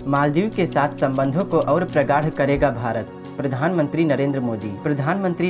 मालदीव के साथ संबंधों को और प्रगाढ़ करेगा भारत। प्रधानमंत्री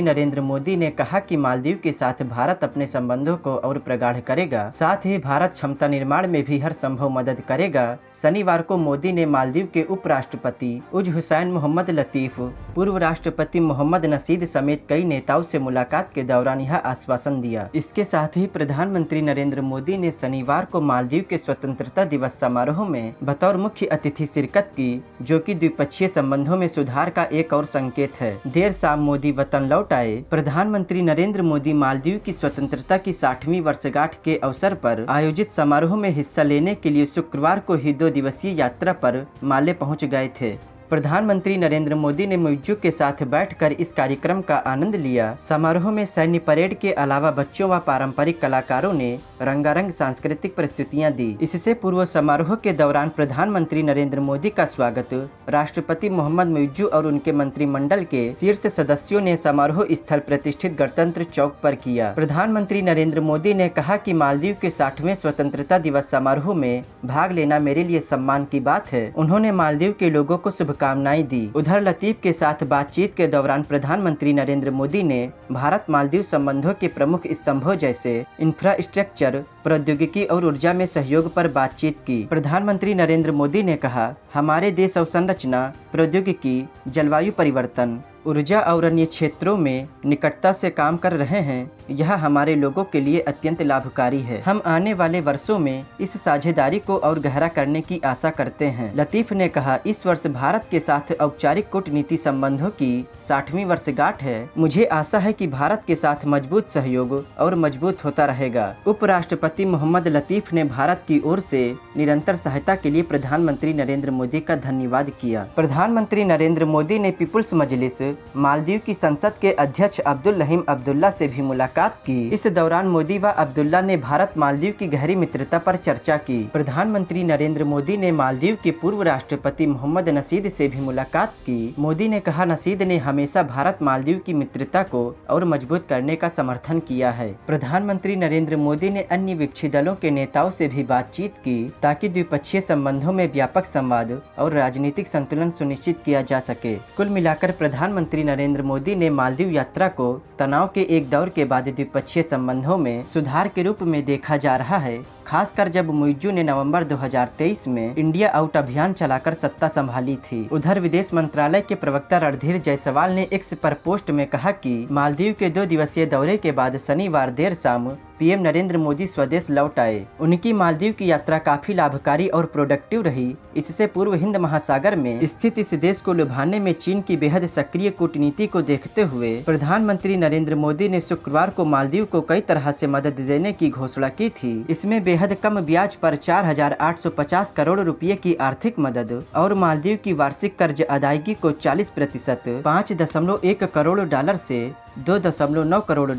नरेंद्र मोदी ने कहा कि मालदीव के साथ भारत अपने संबंधों को और प्रगाढ़ करेगा, साथ ही भारत क्षमता निर्माण में भी हर संभव मदद करेगा। शनिवार को मोदी ने मालदीव के उपराष्ट्रपति उज हुसैन मोहम्मद लतीफ, पूर्व राष्ट्रपति मोहम्मद नशीद समेत कई नेताओं से मुलाकात के दौरान यह आश्वासन दिया। इसके साथ ही प्रधानमंत्री नरेंद्र मोदी ने शनिवार को मालदीव के स्वतंत्रता दिवस समारोह में बतौर मुख्य अतिथि शिरकत की, जो कि द्विपक्षीय संबंधों में सुधार का एक और संकेत है। देर शाम मोदी वतन लौट आए। प्रधानमंत्री नरेंद्र मोदी मालदीव की स्वतंत्रता की 60वीं वर्षगांठ के अवसर पर आयोजित समारोह में हिस्सा लेने के लिए शुक्रवार को ही 2 दिवसीय यात्रा पर माले पहुंच गए थे। प्रधानमंत्री नरेंद्र मोदी ने मुइज्जू के साथ बैठकर इस कार्यक्रम का आनंद लिया। समारोह में सैन्य परेड के अलावा बच्चों व पारंपरिक कलाकारों ने रंगारंग सांस्कृतिक प्रस्तुतियां दी। इससे पूर्व समारोह के दौरान प्रधानमंत्री नरेंद्र मोदी का स्वागत राष्ट्रपति मोहम्मद मुइज्जू और उनके मंत्रिमंडल के शीर्ष सदस्यों ने समारोह स्थल प्रतिष्ठित गणतंत्र चौक पर किया। प्रधानमंत्री नरेंद्र मोदी ने कहा कि मालदीव के 60वें स्वतंत्रता दिवस समारोह में भाग लेना मेरे लिए सम्मान की बात है। उन्होंने मालदीव के लोगों को शुभकामनाएं दी। उधर लतीफ के साथ बातचीत के दौरान प्रधानमंत्री नरेंद्र मोदी ने भारत मालदीव संबंधों के प्रमुख स्तंभों जैसे इंफ्रास्ट्रक्चर, प्रौद्योगिकी और ऊर्जा में सहयोग पर बातचीत की। प्रधानमंत्री नरेंद्र मोदी ने कहा, हमारे देश अवसंरचना, प्रौद्योगिकी, जलवायु परिवर्तन, ऊर्जा और अन्य क्षेत्रों में निकटता से काम कर रहे हैं। यह हमारे लोगों के लिए अत्यंत लाभकारी है। हम आने वाले वर्षों में इस साझेदारी को और गहरा करने की आशा करते हैं। लतीफ ने कहा, इस वर्ष भारत के साथ औपचारिक कूटनीति संबंधों की 60वीं वर्षगांठ है। मुझे आशा है कि भारत के साथ मजबूत सहयोग और मजबूत होता रहेगा। उपराष्ट्रपति मोहम्मद लतीफ ने भारत की ओर से निरंतर सहायता के लिए प्रधानमंत्री नरेंद्र मोदी का धन्यवाद किया। प्रधानमंत्री नरेंद्र मोदी ने पीपुल्स मजलिस मालदीव की संसद के अध्यक्ष अब्दुल रहीम अब्दुल्ला से भी मुलाकात की। इस दौरान मोदी व अब्दुल्ला ने भारत मालदीव की गहरी मित्रता पर चर्चा की। प्रधानमंत्री नरेंद्र मोदी ने मालदीव के पूर्व राष्ट्रपति मोहम्मद नशीद से भी मुलाकात की। मोदी ने कहा, नशीद ने हमेशा भारत मालदीव की मित्रता को और मजबूत करने का समर्थन किया है। प्रधानमंत्री नरेंद्र मोदी ने अन्य विपक्षी दलों के नेताओं से भी बातचीत की, ताकि द्विपक्षीय संबंधों में व्यापक संवाद और राजनीतिक संतुलन सुनिश्चित किया जा सके। कुल मिलाकर प्रधानमंत्री नरेंद्र मोदी ने मालदीव यात्रा को तनाव के एक दौर के बाद द्विपक्षीय संबंधों में सुधार के रूप में देखा जा रहा है, खासकर जब मुइज्जू ने नवंबर 2023 में इंडिया आउट अभियान चलाकर सत्ता संभाली थी। उधर विदेश मंत्रालय के प्रवक्ता रणधीर जायसवाल ने एक्स पर पोस्ट में कहा कि मालदीव के 2 दिवसीय दौरे के बाद शनिवार देर शाम पीएम नरेंद्र मोदी स्वदेश लौट आए। उनकी मालदीव की यात्रा काफी लाभकारी और प्रोडक्टिव रही। इससे पूर्व हिंद महासागर में स्थित इस देश को लुभाने में चीन की बेहद सक्रिय कूटनीति को देखते हुए प्रधानमंत्री नरेंद्र मोदी ने शुक्रवार को मालदीव को कई तरह से मदद देने की घोषणा की थी। इसमें बेहद कम ब्याज पर 4,850 करोड़ रुपए की आर्थिक मदद और मालदीव की वार्षिक कर्ज अदायगी को 40%, $5.1 करोड़ से $2.9 करोड़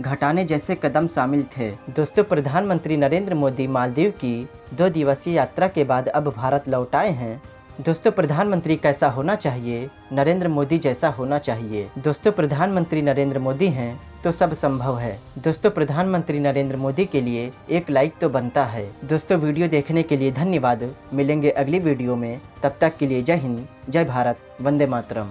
घटाने जैसे कदम शामिल थे। दोस्तों, प्रधानमंत्री नरेंद्र मोदी मालदीव की 2 दिवसीय यात्रा के बाद अब भारत लौट आए हैं। दोस्तों, प्रधानमंत्री कैसा होना चाहिए? नरेंद्र मोदी जैसा होना चाहिए। दोस्तों, प्रधानमंत्री नरेंद्र मोदी हैं तो सब संभव है। दोस्तों, प्रधानमंत्री नरेंद्र मोदी के लिए एक लाइक तो बनता है। दोस्तों, वीडियो देखने के लिए धन्यवाद। मिलेंगे अगली वीडियो में, तब तक के लिए जय हिंद, जय भारत, वंदे मातरम।